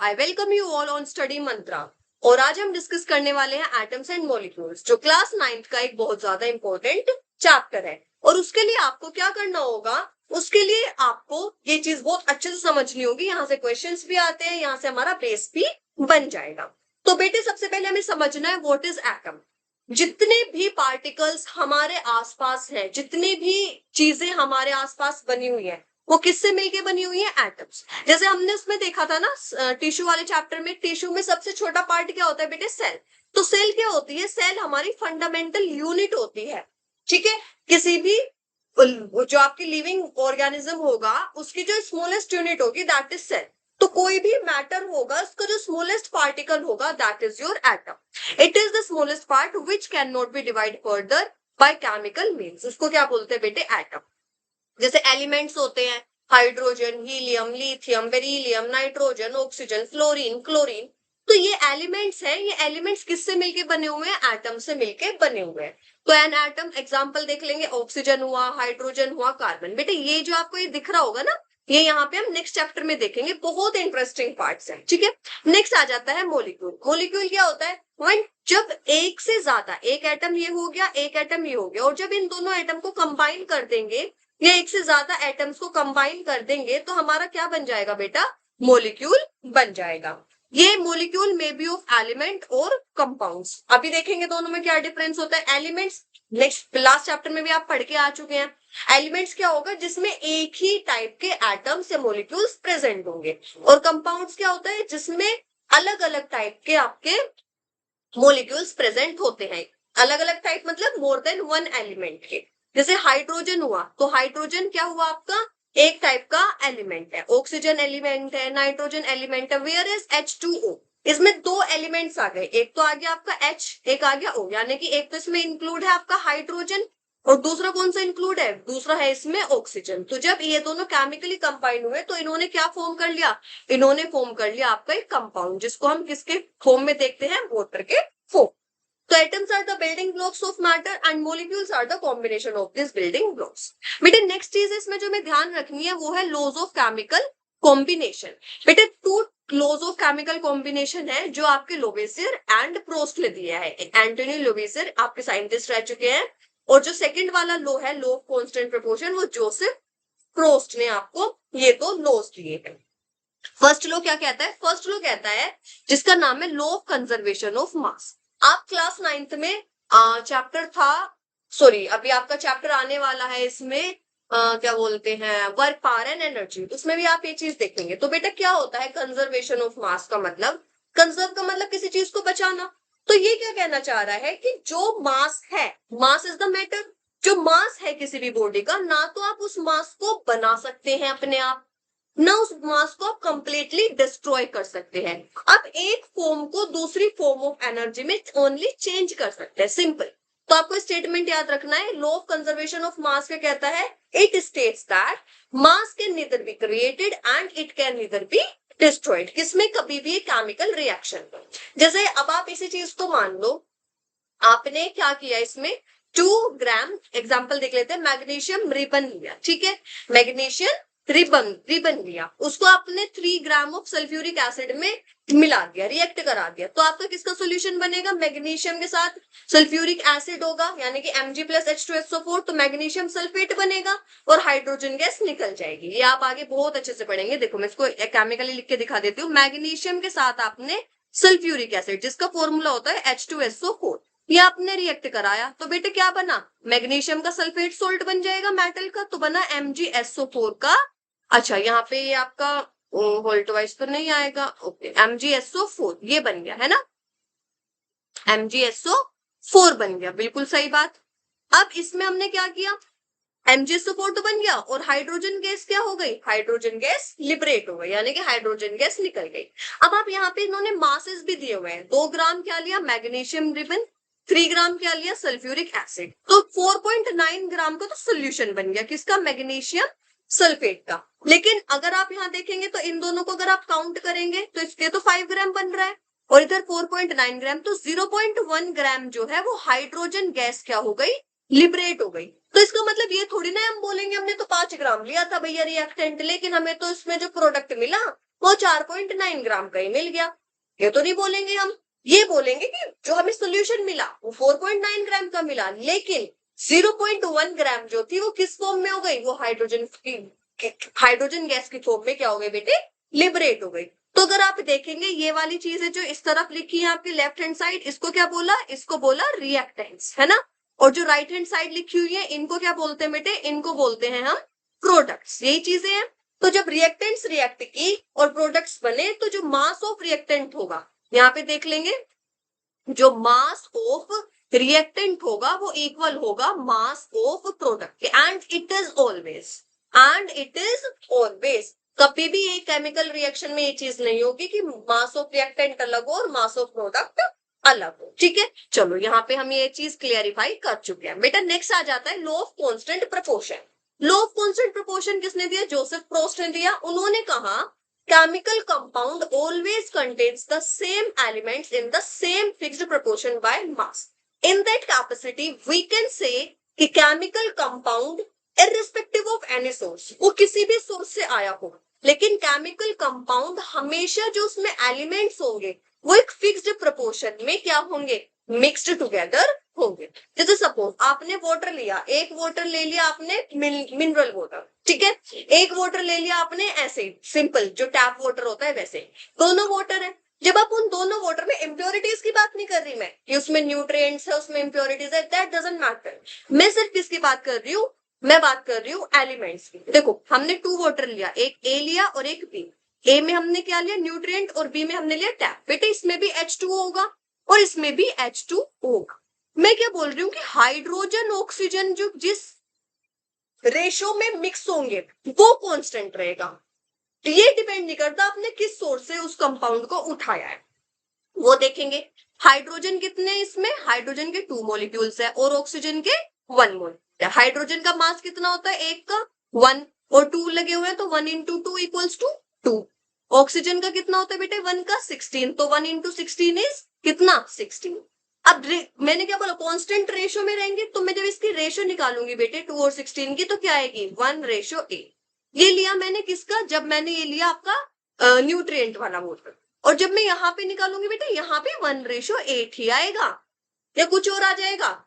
I welcome you all on study mantra. और आज हम डिस्कस करने वाले हैं एटम्स एंड मॉलिक्यूल्स, जो क्लास 9th का एक बहुत ज्यादा इंपॉर्टेंट चैप्टर है। और उसके लिए आपको क्या करना होगा, उसके लिए आपको ये चीज बहुत अच्छे से समझनी होगी। यहाँ से क्वेश्चंस भी आते हैं, यहाँ से हमारा बेस भी बन जाएगा। तो बेटे सबसे पहले हमें समझना है व्हाट इज एटम। जितने भी पार्टिकल्स हमारे आसपास हैं, जितनी भी चीजें हमारे आसपास बनी हुई है, वो किससे मिलके बनी हुई है? एटम्स। जैसे हमने उसमें देखा था ना टिश्यू वाले चैप्टर में, टिश्यू में सबसे छोटा पार्ट क्या होता है बेटे? सेल। तो सेल क्या होती है? सेल हमारी फंडामेंटल यूनिट होती है। ठीक है, किसी भी जो आपकी लिविंग ऑर्गेनिज्म होगा उसकी जो स्मॉलेस्ट यूनिट होगी दैट इज सेल। तो कोई भी मैटर होगा, उसका जो स्मॉलेस्ट पार्टिकल होगा that is your atom. It is the smallest part which can not be divide further by chemical means. उसको क्या बोलते हैं बेटे? एटम। जैसे एलिमेंट्स होते हैं hydrogen, helium, lithium, beryllium, nitrogen, oxygen, fluorine, chlorine. तो ये एलिमेंट्स हैं। ये एलिमेंट्स किससे मिलके बने हुए हैं? एटम से मिलके बने हुए हैं। तो एन एटम एग्जांपल देख लेंगे, ऑक्सीजन हुआ, हाइड्रोजन हुआ, कार्बन। बेटे ये जो आपको ये दिख रहा होगा ना, ये यहाँ पे हम नेक्स्ट चैप्टर में देखेंगे, बहुत इंटरेस्टिंग पार्ट्स हैं। ठीक है, नेक्स्ट आ जाता है मॉलिक्यूल। मॉलिक्यूल क्या होता है? वन जब एक से ज्यादा, एक एटम ये हो गया, एक एटम ये हो गया, और जब इन दोनों एटम को कंबाइन कर देंगे या एक से ज्यादा एटम्स को कंबाइन कर देंगे तो हमारा क्या बन जाएगा बेटा? मॉलिक्यूल बन जाएगा। ये मॉलिक्यूल में बी ऑफ एलिमेंट और कंपाउंड्स। अभी देखेंगे दोनों में क्या डिफरेंस होता है। एलिमेंट्स नेक्स्ट लास्ट चैप्टर में भी आप पढ़ के आ चुके हैं। एलिमेंट्स क्या होगा? जिसमें एक ही टाइप के एटम्स या मॉलिक्यूल्स प्रेजेंट होंगे। और कंपाउंड्स क्या होता है? जिसमें अलग अलग टाइप के आपके मॉलिक्यूल्स प्रेजेंट होते हैं। अलग अलग टाइप मतलब मोर देन वन एलिमेंट के। जैसे हाइड्रोजन हुआ, तो हाइड्रोजन क्या हुआ आपका? एक टाइप का एलिमेंट है। ऑक्सीजन एलिमेंट है, नाइट्रोजन एलिमेंट है। Where is H2O? इसमें दो एलिमेंट्स आ गए, एक तो आ गया आपका H, एक आ गया O, यानी कि एक तो इसमें इंक्लूड है आपका हाइड्रोजन और दूसरा कौन सा इंक्लूड है? दूसरा है इसमें ऑक्सीजन। तो जब ये दोनों केमिकली कंबाइन हुए तो इन्होंने क्या फॉर्म कर लिया? इन्होंने फॉर्म कर लिया आपका एक कंपाउंड, जिसको हम किसके फॉर्म में देखते हैं? वाटर के form. So atoms are the building blocks of matter and molecules are the combination of these building blocks. बेटे नेक्स्ट चीज इसमें जो हमें ध्यान रखनी है वो है लॉज ऑफ केमिकल कॉम्बिनेशन। बेटे two laws of chemical combination है जो आपके लोवेसियर एंड प्रोस्ट ने दिया है। एंटोनी लोवेसियर आपके साइंटिस्ट रह चुके हैं। और जो सेकंड वाला लॉ है, लॉ ऑफ कांस्टेंट प्रोपोर्शन, वो जोसेफ प्रोस्ट ने आपको ये दो लॉज दिए हैं। फर्स्ट लॉ क्या कहता है? फर्स्ट लॉ कहता है जिसका नाम है लॉ ऑफ कंजर्वेशन ऑफ मास। आप क्लास 9th में चैप्टर था, सॉरी अभी आपका चैप्टर आने वाला है इसमें क्या बोलते हैं, वर्क, पावर एंड एनर्जी। उसमें भी आप ये चीज देखेंगे। तो बेटा क्या होता है कंजर्वेशन ऑफ मास का मतलब? कंजर्व का मतलब किसी चीज को बचाना। तो ये क्या कहना चाह रहा है कि जो मास है, मास इज द मैटर, जो मास है किसी भी बॉडी का, ना तो आप उस मास को बना सकते हैं अपने आप, ना उस मास को आप कंप्लीटली डिस्ट्रॉय कर सकते हैं। आप एक फॉर्म को दूसरी फॉर्म ऑफ एनर्जी में ओनली चेंज कर सकते हैं, सिंपल। तो आपको स्टेटमेंट याद रखना है। लॉ ऑफ कंजर्वेशन ऑफ मास क्या कहता है? It states that mass can neither be created and it can neither be destroyed. किसमें? कभी भी केमिकल रिएक्शन। जैसे अब आप इसी चीज को मान लो, आपने क्या किया इसमें 2 ग्राम, एग्जाम्पल देख लेते हैं, मैग्नीशियम रिबन लिया। ठीक है, मैग्नीशियम रिबन लिया, उसको आपने 3 ग्राम ऑफ सल्फ्यूरिक एसिड में मिला दिया, रिएक्ट करा दिया। तो आपका किसका सोल्यूशन बनेगा? मैग्नीशियम के साथ सल्फ्यूरिक एसिड होगा, यानी कि Mg + H2SO4, तो मैग्नीशियम सल्फेट बनेगा और हाइड्रोजन गैस निकल जाएगी। ये आप आगे बहुत अच्छे से पढ़ेंगे। देखो मैं इसको केमिकली लिख के दिखा देती हूँ। मैग्नीशियम के साथ आपने सल्फ्यूरिक एसिड, जिसका फॉर्मूला होता है H2SO4, ये आपने रिएक्ट कराया, तो बेटे क्या बना? मैग्नीशियम का सल्फेट सोल्ट बन जाएगा मेटल का, तो बना MgSO4 का। अच्छा यहाँ पे ये आपका वोल्ट वाइज तो नहीं आएगा, ओके, MgSO4 ये बन गया है ना, MgSO4 बन गया, बिल्कुल सही बात। अब इसमें हमने क्या किया? MgSO4 तो बन गया और हाइड्रोजन गैस क्या हो गई? हाइड्रोजन गैस लिबरेट हो गई, यानी कि हाइड्रोजन गैस निकल गई। अब आप यहाँ पे इन्होंने मासेस भी दिए हुए हैं। 2 ग्राम क्या लिया? Magnesium ribbon. 3 ग्राम क्या लिया? Sulphuric acid. तो 4.9 ग्राम का तो सोल्यूशन बन गया, किसका? मैग्नीशियम सल्फेट का। लेकिन अगर आप यहाँ देखेंगे तो इन दोनों को अगर आप काउंट करेंगे तो इसके तो 5 ग्राम बन रहा है और इधर 4.9 ग्राम, तो 0.1 ग्राम जो है वो हाइड्रोजन गैस क्या हो गई? लिबरेट हो गई। तो इसका मतलब ये थोड़ी ना हम बोलेंगे हमने तो 5 ग्राम लिया था भैया रिएक्टेंट, लेकिन हमें तो इसमें जो प्रोडक्ट मिला वो 4.9 ग्राम का ही मिल गया। ये तो नहीं बोलेंगे हम, ये बोलेंगे कि जो हमें सोल्यूशन मिला वो 4.9 ग्राम का मिला, लेकिन 0.1 ग्राम जो थी वो किस फॉर्म में हो गई, वो हाइड्रोजन गैस की फॉर्म में क्या हो गई बेटे, लिबरेट हो गई। तो अगर आप देखेंगे ये वाली चीजें जो इस तरफ लिखी है आपकी लेफ्ट हैंड साइड, इसको क्या बोला, इसको बोला रिएक्टेंट्स, है ना। और जो राइट हैंड साइड लिखी हुई है इनको क्या बोलते हैं बेटे, इनको बोलते हैं हम प्रोडक्ट्स। यही चीजें हैं। तो जब रिएक्टेंट्स रिएक्ट की और प्रोडक्ट्स बने तो जो मास ऑफ रिएक्टेंट होगा, यहाँ पे देख लेंगे, जो मास ऑफ रिएक्टेंट होगा वो इक्वल होगा मास of product. And it is always कभी भी एक केमिकल रिएक्शन में ये चीज नहीं होगी कि मास ऑफ रिएक्टेंट अलग हो और मास ऑफ प्रोडक्ट अलग हो। ठीक है, चलो यहाँ पे हम ये चीज क्लियरिफाई कर चुके हैं। बेटा नेक्स्ट आ जाता है law of constant proportion. Law of constant proportion किसने दिया, जोसेफ प्रोस्ट ने दिया। उन्होंने कहा chemical compound always contains the same elements in the same fixed proportion by mass. In that capacity we can say कि chemical compound irrespective of any source, वो किसी भी सोर्स से आया हो, लेकिन केमिकल कंपाउंड हमेशा जो उसमें एलिमेंट्स होंगे वो एक फिक्स्ड प्रोपोर्शन में क्या होंगे, मिक्स्ड टुगेदर होंगे। जैसे सपोज आपने वाटर लिया, एक वाटर ले लिया आपने मिनरल वाटर, ठीक है, एक वाटर ले लिया आपने ऐसे सिंपल जो टैप वाटर होता है वैसे, दोनों वाटर है। जब आप उन दोनों वाटर में इम्प्योरिटीज की बात नहीं कर रही मैं कि उसमें न्यूट्रिएंट्स है उसमें इम्प्योरिटीज है, दैट डजंट मैटर। मैं सिर्फ किसकी बात कर रही हूँ, मैं बात कर रही हूँ एलिमेंट्स की। देखो हमने 2 वाटर लिया, एक ए लिया और एक बी। ए में हमने क्या लिया न्यूट्रिएंट और बी में हमने लिया टैप। बेटे इसमें भी H2 होगा और इसमें भी H2 होगा। मैं क्या बोल रही हूँ कि हाइड्रोजन ऑक्सीजन जो जिस रेशो में मिक्स होंगे वो कांस्टेंट रहेगा। ये डिपेंड नहीं करता आपने किस सोर्स से उस कंपाउंड को उठाया है, वो देखेंगे। हाइड्रोजन कितने इसमें, हाइड्रोजन के 2 मॉलिक्यूल्स है और ऑक्सीजन के 1 मोल। हाइड्रोजन का मास कितना होता है, एक का 1 और 2 लगे हुए हैं तो 1 into 2 equals to 2। ऑक्सीजन का कितना होता है बेटे, 1 का 16, तो 1 into 16 इज कितना 16। अब मैंने क्या बोला कांस्टेंट रेशो में रहेंगे, तो मैं जब इसकी रेशो निकालूंगी बेटे 2 और 16 की तो क्या आएगी 1:8। ये लिया मैंने किसका, जब मैंने ये लिया आपका न्यूट्रिएंट वाला वाटर, और जब मैं यहाँ पे निकालूंगी बेटे यहाँ पे 1:8 ही आएगा या कुछ और आ जाएगा,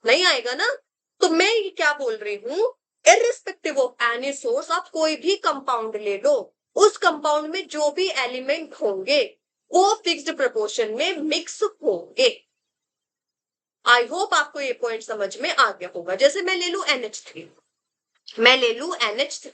नहीं आएगा ना। तो मैं ये क्या बोल रही हूँ, इर्रिस्पेक्टिव ऑफ एनी सोर्स आप कोई भी कंपाउंड ले लो, उस कंपाउंड में जो भी एलिमेंट होंगे वो फिक्स्ड प्रोपोर्शन में मिक्स होंगे। आई होप आपको ये पॉइंट समझ में आ गया होगा। जैसे मैं ले लू NH3, मैं ले लू NH3,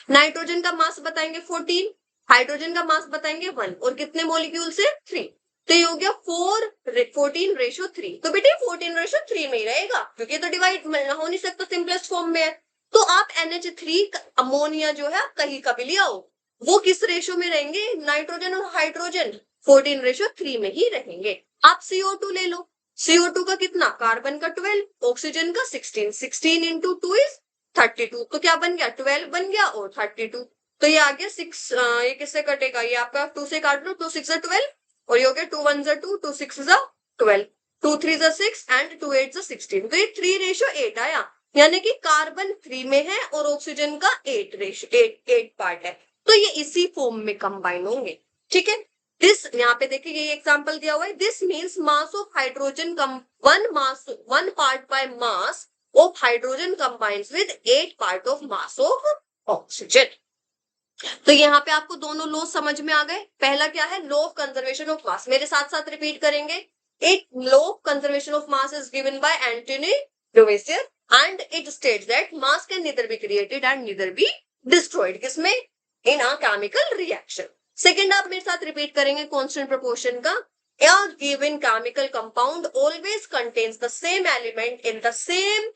नाइट्रोजन का मास बताएंगे 14, हाइड्रोजन का मास बताएंगे 1 और कितने मॉलिक्यूल से 3, तो ये हो गया 14:3। तो बेटे 14:3 में ही रहेगा क्योंकि तो डिवाइड हो नहीं सकता, सिंपलेस्ट फॉर्म में है। तो आप NH3 अमोनिया जो है कहीं का भी ले आओ, वो किस रेशो में रहेंगे, नाइट्रोजन और हाइड्रोजन 14:3 में ही रहेंगे। आप CO2 ले लो, CO2 का कितना, कार्बन का 12, ऑक्सीजन का 16, 16 into 2 is 32, तो क्या बन गया 12 बन गया और 32, तो ये आ गया 6। ये किससे कटेगा, ये आपका 2 से काट लो, 2 6 12 और ये हो गया 2 1 2, 2 6 12, 2 3 6 एंड 2 8 16, तो ये 3:8 आया, यानी कि कार्बन 3 में है और ऑक्सीजन का 8 पार्ट है, तो ये इसी फॉर्म में कंबाइन होंगे। ठीक है, दिस यहाँ पे देखिए ये एग्जांपल दिया हुआ है, this means mass of hydrogen one part by mass of hydrogen combines with 8 part of mass of oxygen. तो यहाँ पे आपको दोनों लॉ समझ में आ गए। पहला क्या है, law of conservation of mass, मेरे साथ साथ रिपीट करेंगे। एक law of conservation of mass is given by Antoine Lavoisier and it states that mass can neither be created and neither be destroyed, किसमें, in a chemical reaction. Second आप मेरे साथ repeat करेंगे कांस्टेंट प्रोपोर्शन का, a given chemical compound always contains the same element in the same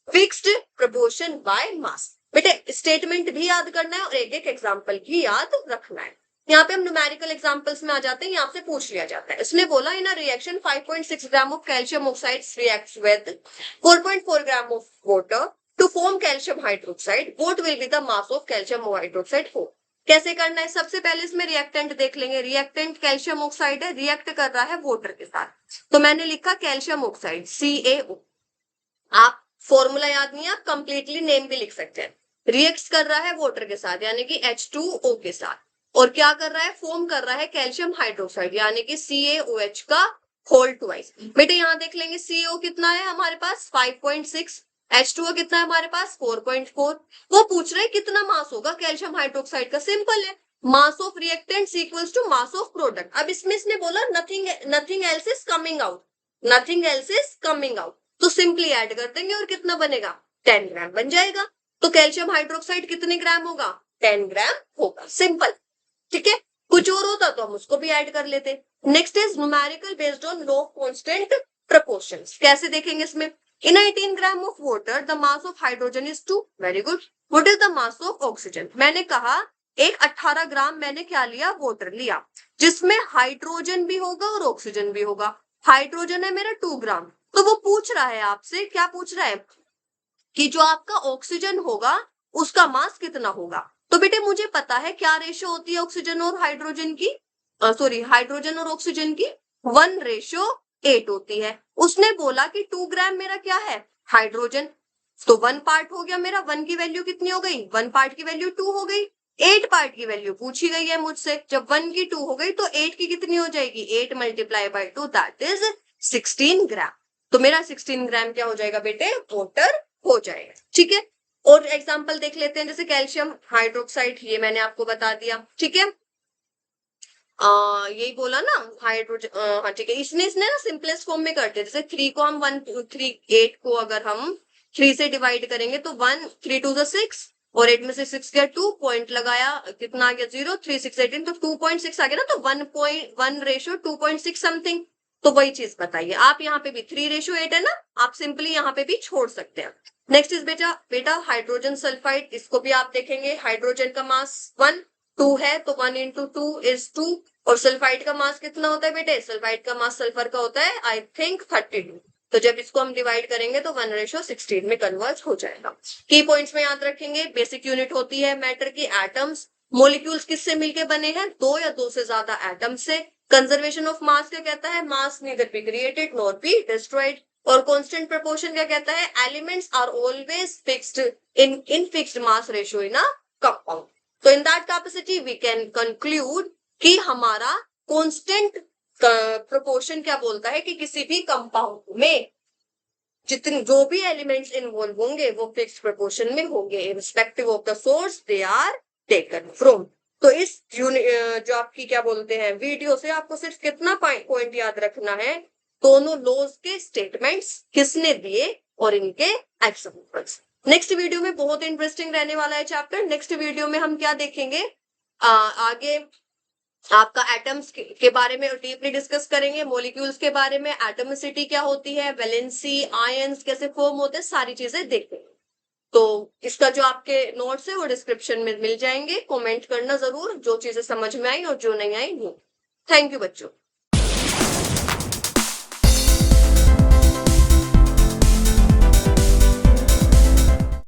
fixed proportion by mass। बेटे statement भी याद करना है और एक एक एग्जांपल भी याद रखना है। यहाँ पे हम न्यूमेरिकल एग्जांपल्स में आ जाते हैं, यहाँ से पूछ लिया जाता है। इसने बोला in a reaction 5.6 gram of calcium oxide reacts with 4.4 gram of water to form calcium hydroxide, what will be the mass of calcium hydroxide 4। कैसे करना है, सबसे पहले इसमें रिएक्टेंट देख लेंगे। रिएक्टेंट कैल्शियम ऑक्साइड है, रिएक्ट कर रहा है वाटर के साथ, तो मैंने लिखा कैल्शियम ऑक्साइड CaO। आप फॉर्मूला याद नहीं है, आप कंप्लीटली नेम भी लिख सकते हैं। रिएक्ट कर रहा है वाटर के साथ यानी कि H2O के साथ, और क्या कर रहा है, फॉर्म कर रहा है कैल्शियम हाइड्रोक्साइड यानी कि CaOH का होल ट्वाइस। बेटे यहाँ देख लेंगे CaO कितना है हमारे पास 5.6, H2O कितना है हमारे पास 4.4। वो पूछ रहे हैं कितना मास होगा कैल्शियम हाइड्रोक्साइड का, सिंपल है, mass of reactants equals to mass of product. अब इसमें इसने बोला nothing else is coming out, nothing else is coming out, तो सिंपली ऐड कर देंगे और कितना बनेगा 10 ग्राम बन जाएगा। तो कैल्शियम हाइड्रोक्साइड कितने ग्राम होगा 10 ग्राम होगा, सिंपल। ठीक है, कुछ और होता तो हम उसको भी ऐड कर लेते। Next is numerical based on law of constant proportions. कैसे देखेंगे इसमें, इन 18 ग्राम of water the mass of hydrogen is 2, very good. What is the mass of oxygen, मैंने कहा एक 18 ग्राम मैंने क्या लिया, वाटर लिया, जिसमें हाइड्रोजन भी होगा और ऑक्सीजन भी होगा। हाइड्रोजन है मेरा 2 ग्राम, तो वो पूछ रहा है आपसे, क्या पूछ रहा है कि जो आपका ऑक्सीजन होगा उसका मास कितना होगा। तो बेटे मुझे पता है क्या रेशियो होती है ऑक्सीजन और हाइड्रोजन की, सॉरी हाइड्रोजन और ऑक्सीजन की 1:8 होती है। उसने बोला कि 2 ग्राम मेरा क्या है हाइड्रोजन, तो 1 पार्ट हो गया मेरा, 1 की वैल्यू कितनी हो गई, 1 पार्ट की वैल्यू 2 हो गई। 8 पार्ट की वैल्यू पूछी गई है मुझसे, जब 1 की 2 हो गई तो 8 की कितनी हो जाएगी, 8 मल्टीप्लाई बाय 2 दैट इज 16 ग्राम। तो मेरा 16 ग्राम क्या हो जाएगा बेटे, वाटर हो जाएगा। ठीक है, और एग्जांपल देख लेते हैं, जैसे कैल्शियम हाइड्रोक्साइड, ये मैंने आपको बता दिया। ठीक है, यही बोला ना हाइड्रोजन, हाँ ठीक है, इसने ना सिंपलेस्ट फॉर्म में करते हैं, जैसे 3 को हम 1 2 3 8 को अगर हम 3 से डिवाइड करेंगे तो 1 3 2 6 और 8 में से 6 गया 2, पॉइंट लगाया कितना आ गया 0, 3 6 18, तो 2.6 आ गया ना, तो 1.1 रेशियो 2.6 समथिंग। तो वही चीज बताइए आप, यहाँ पे भी 3:8 है ना, आप सिंपली यहाँ पे भी छोड़ सकते हैं। नेक्स्ट इज बेटा हाइड्रोजन सल्फाइड, इसको भी आप देखेंगे, हाइड्रोजन का मास 1 2 है तो 1 into 2 is 2, और सल्फाइड का मास कितना होता है बेटे, सल्फाइड का मास सल्फर का होता है आई थिंक 32, तो जब इसको हम डिवाइड करेंगे तो 1:16 में कन्वर्ट हो जाएगा। की पॉइंट्स में याद रखेंगे, बेसिक यूनिट होती है मैटर की एटम्स, मॉलिक्यूल्स किससे मिलके बने हैं, 2 या 2 से ज्यादा एटम से। कंजर्वेशन ऑफ मास क्या कहता है, mass neither be created nor be destroyed. और कांस्टेंट प्रोपोर्शन क्या कहता है, elements are always fixed in fixed mass ratio in a compound. तो in that capacity we can conclude कि हमारा कांस्टेंट प्रोपोर्शन क्या बोलता है कि किसी भी कंपाउंड में जितने जो भी एलिमेंट्स इन्वॉल्व होंगे वो फिक्स्ड प्रोपोर्शन में होंगे, irrespective of the source they are taken from. तो इस जो आपकी क्या बोलते हैं वीडियो से आपको सिर्फ कितना पॉइंट याद रखना है, दोनों लॉज के स्टेटमेंट्स किसने दिए और इनके एग्जांपल्स। नेक्स्ट वीडियो में बहुत इंटरेस्टिंग रहने वाला है चैप्टर। नेक्स्ट वीडियो में हम क्या देखेंगे, आगे आपका एटम्स के बारे में डीपली डिस्कस करेंगे, मॉलिक्यूल्स के बारे में, एटमिसिटी क्या होती है, वैलेंसी आयंस कैसे फॉर्म होते हैं, सारी चीजें देखेंगे। तो इसका जो आपके नोट्स है वो डिस्क्रिप्शन में मिल जाएंगे, कमेंट करना जरूर जो चीजें समझ में आई और जो नहीं आई वो। थैंक यू बच्चों।